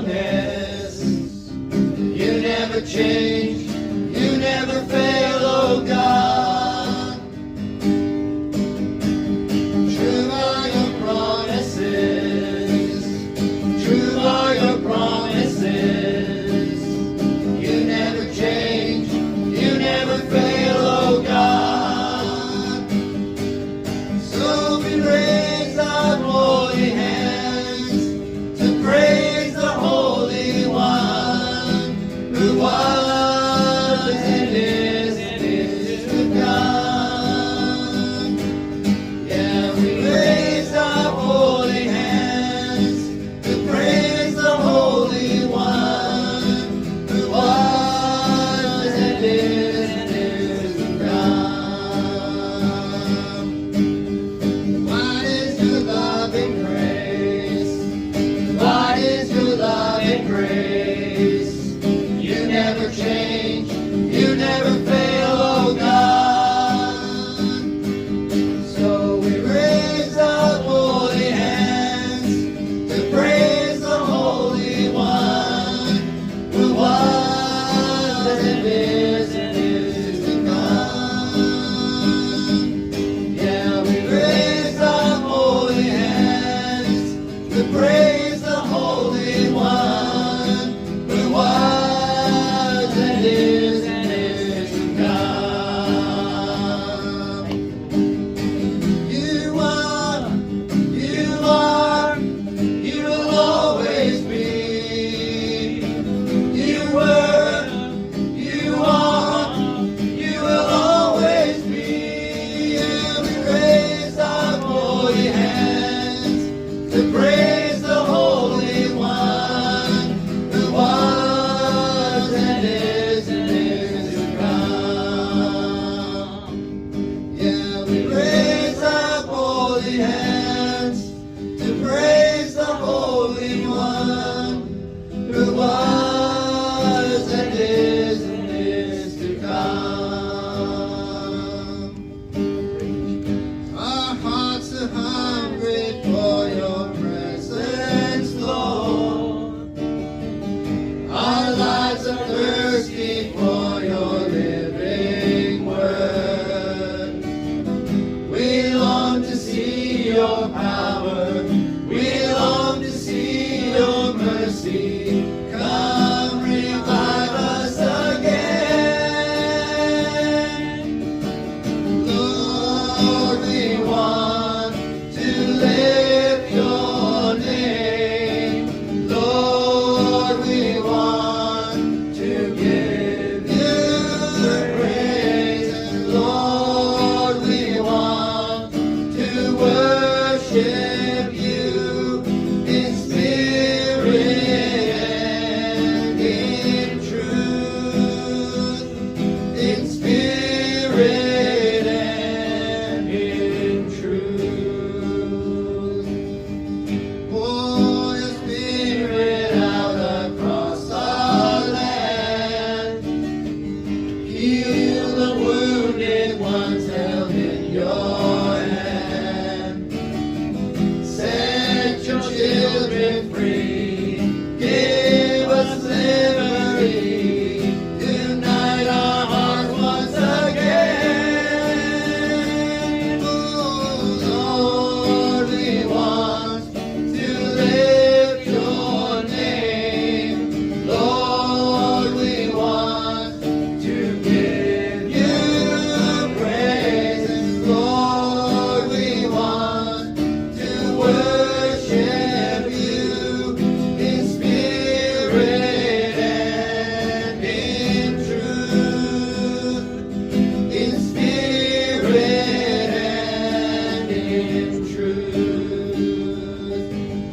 faithfulness. You never change, you never fail, oh God. True are your promises, true are your promises. You never change, you never fail, oh God. So we raise our holy hands to praise the Holy One who was and is to come. Yeah, we raise our holy hands to praise the Holy One who was and is to come. What is your love and grace? What is your love and grace? You never change, you never fail, oh God. So we raise our holy hands to praise the Holy One who was and is to come. Yeah, we raise our holy hands to praise the Holy One who was and is to come. You are, you will always be. You were, you are, you will always be. Yeah, we raise our holy hands to praise the Holy One who was and is to come. Yeah, we raise our holy hands to praise the Holy One who was and is to come. Our hearts are hungry for your presence, Lord. Our lives are thirsty for your living word. We long to see your power. We long to see your mercy. Come revive us again. Lord, we want to lift your name. Lord, we want to give you praise. Lord, we want to worship you in spirit and in truth. In spirit and in truth. Pour your spirit out across our land. Heal the wounded ones held in your hand. Set your children free. Give us liberty. Unite our hearts once again. Oh Lord, we want to lift your name. Lord, we want to give you praise. Lord, we want to worship you in spirit and in truth. In spirit and in truth.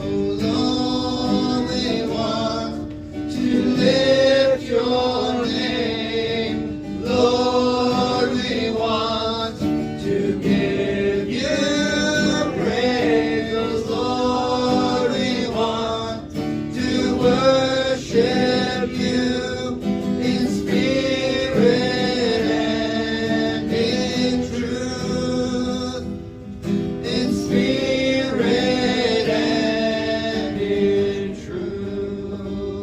Oh Lord, we want to lift your name. Lord, we want to give you praise. Lord, we want to worship you in spirit and in truth. In spirit and in truth.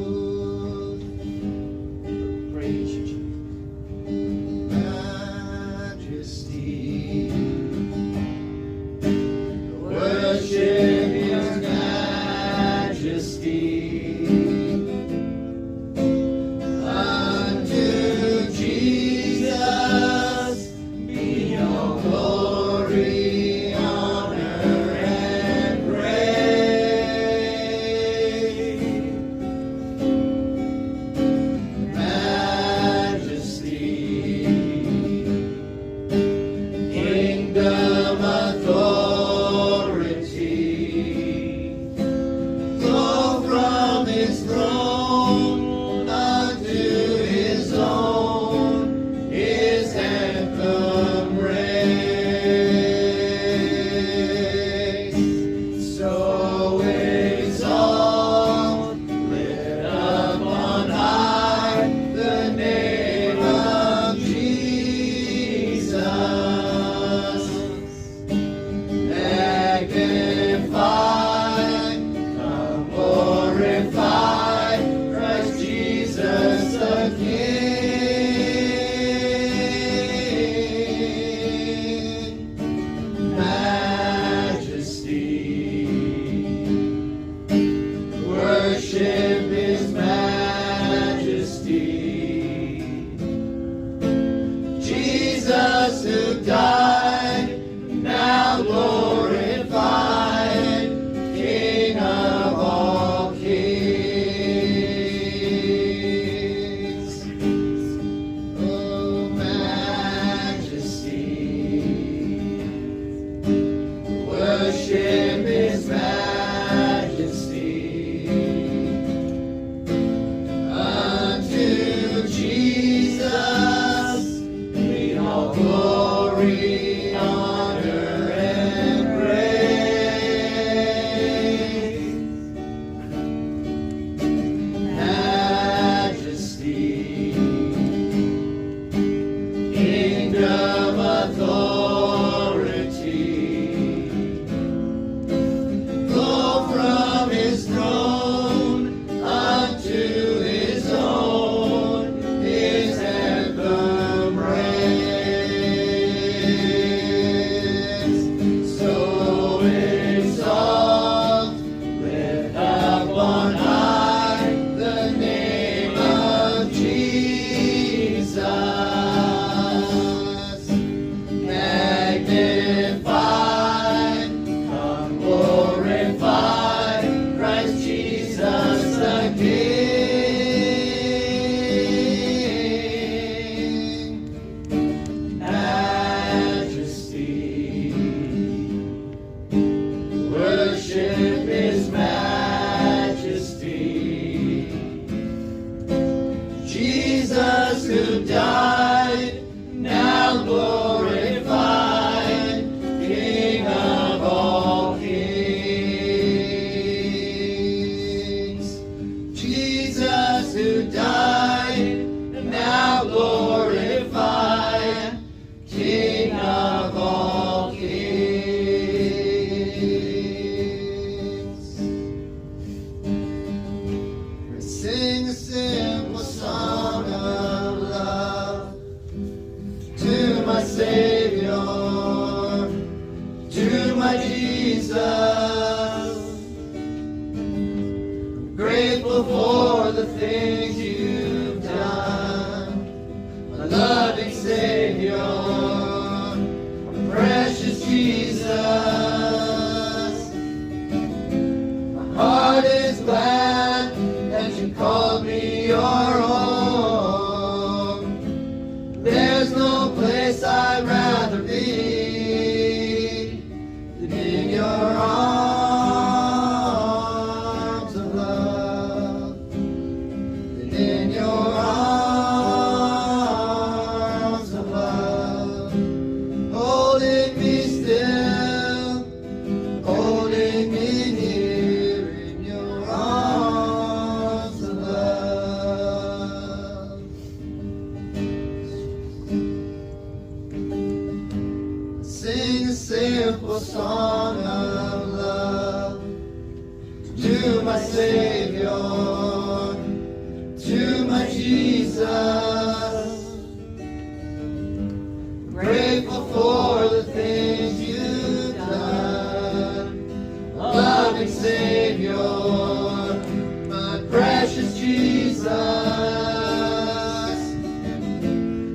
throne, unto his own, his anthem raised. So exalt, lift up on high the name of Jesus. Magnify, come glorify Christ Jesus the King. Majesty, worship his majesty. Jesus who died, now glorified, King of all kings. Oh, majesty, worship his majesty. Unto Jesus be all glory, honor, and praise. Majesty, kingdom, authority, flow from his throne unto his own, his anthem raised. So exalt, lift up on high the name of Jesus. Magnify, come glorify Christ Jesus the King. Majesty, worship his majesty. Jesus who died, now glorified, King of all kings. Jesus who died, now glorified, King of all kings. Sing a simple song of love to my Savior, to my Jesus. Grateful for the things you've done, my loving Savior, my precious Jesus. My heart is glad that you called me your own. There's no place I'd rather be than in your arms of love, than in your arms of love. Holding me still, holding me near in your arms of love. Sing a simple song of love to my Savior, to my Jesus. Grateful for the things you've done, loving Savior, my precious Jesus.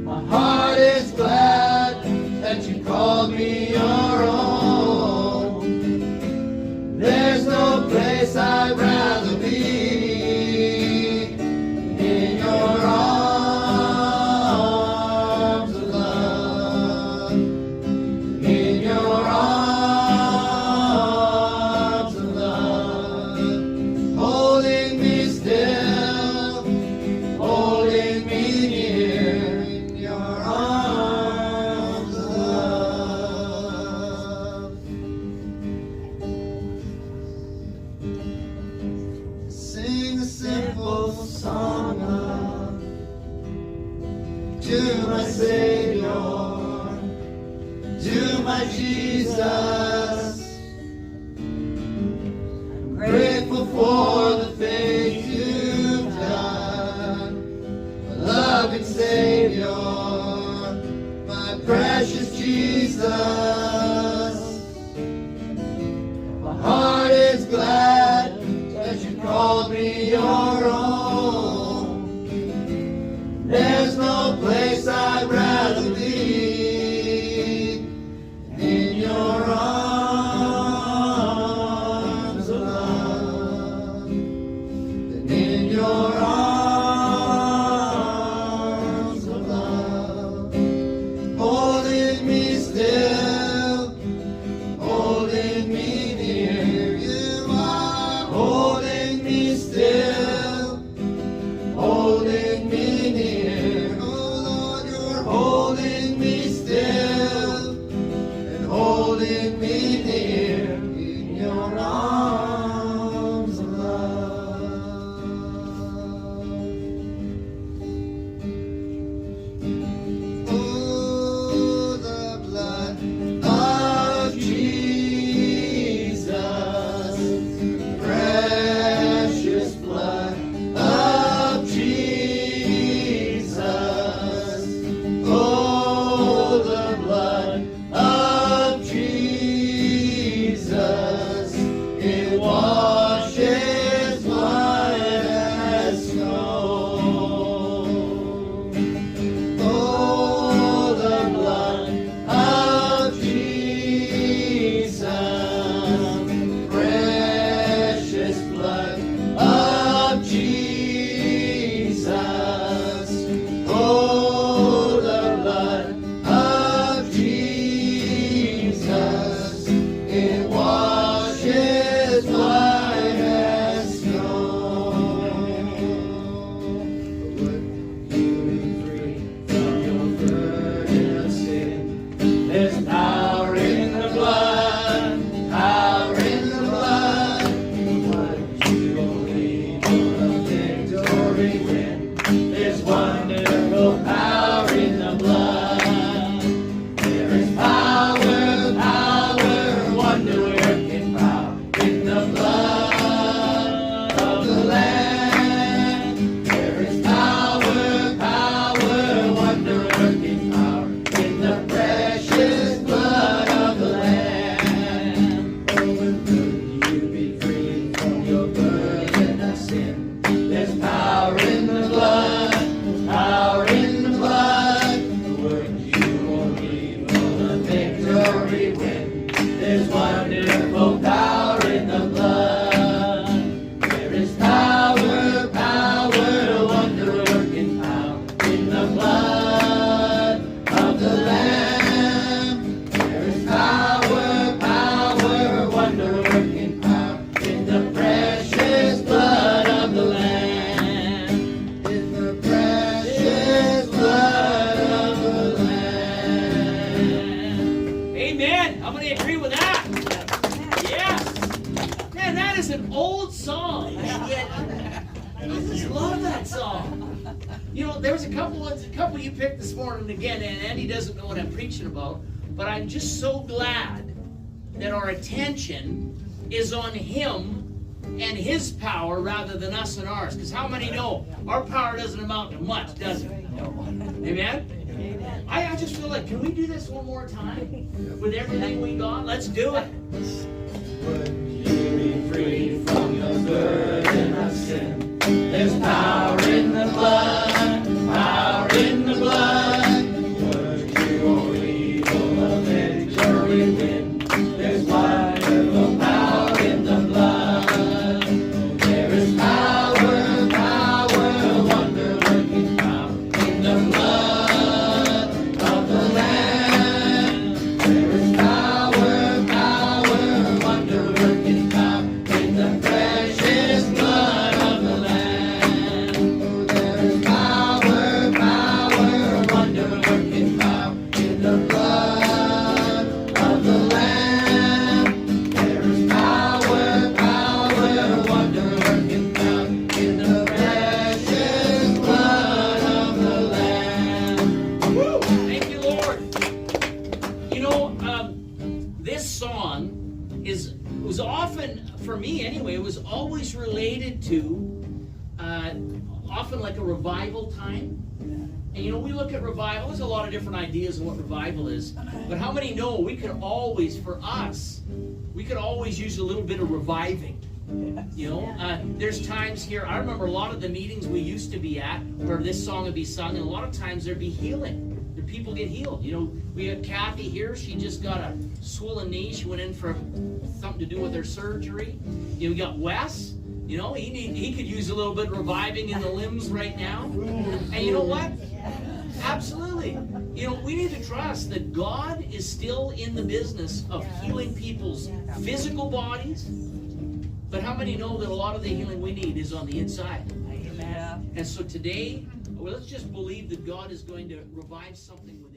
My heart is glad that you called me your own. song of to my Savior, to my Jesus. I'm grateful for the things you've done, my loving Savior, my precious Jesus. My heart is glad that you called me your own. There's no place I'd rather be in your arms of love, than in your arms of love. Holding me still, holding me near. You are holding me still, holding me near. Oh Lord, you're holding me still and holding me near in your arms of love. Oh, the blood of Jesus, precious blood of Jesus. Oh, the blood of Jesus, it washes white as snow. Oh, the blood of Jesus, precious blood of Jesus. Oh, the blood of Jesus, it washes white as snow. Would you be free from your burden of sin? There's power in the blood, power in the blood. Would you believe for a victory win? There's wonderful power in the blood. There is power, power, wonder-working power in the blood of the Lamb. There is power, power, wonder-working power in the precious blood of the Lamb. Oh, and could you be free from your burden of sin? There's power in the blood, power in the blood. Would you believe for the victory win? There's wonderful power in the blood. There is power, power, wonder-working power in the blood of the Lamb. There is power, power, wonder-working power in the precious blood of the Lamb. In the precious blood of the Lamb. Amen. How many agree with that? Yes. Man, that is an old song. I just love that song. You know, there was a couple you picked this morning again, and Andy doesn't know what I'm preaching about, but I'm just so glad that our attention is on him and his power rather than us and ours. Because how many know our power doesn't amount to much, does it? Amen? I just feel like, can we do this one more time? With everything we got? Let's do it. Would you be free from your burden of sin? There's power in the blood, power in the blood. Would you only for a victory win? There's wonderful power in the blood. There is power, power, wonder-working power in the blood of the Lamb. There is power, power, wonder-working power in the precious blood of the Lamb. often like a revival time. And you know, we look at revival, there's a lot of different ideas of what revival is. But how many know we could always, for us, we could always use a little bit of reviving. You know, there's times here, I remember a lot of the meetings we used to be at where this song would be sung, and a lot of times there'd be healing. People get healed. You know, we had Kathy here, she just got a swollen knee, she went in for something to do with her surgery. You know, we got Wes, you know, he could use a little bit of reviving in the limbs right now. And you know what? Absolutely. You know, we need to trust that God is still in the business of healing people's physical bodies. But how many know that a lot of the healing we need is on the inside? Amen. And so today, well, let's just believe that God is going to revive something within.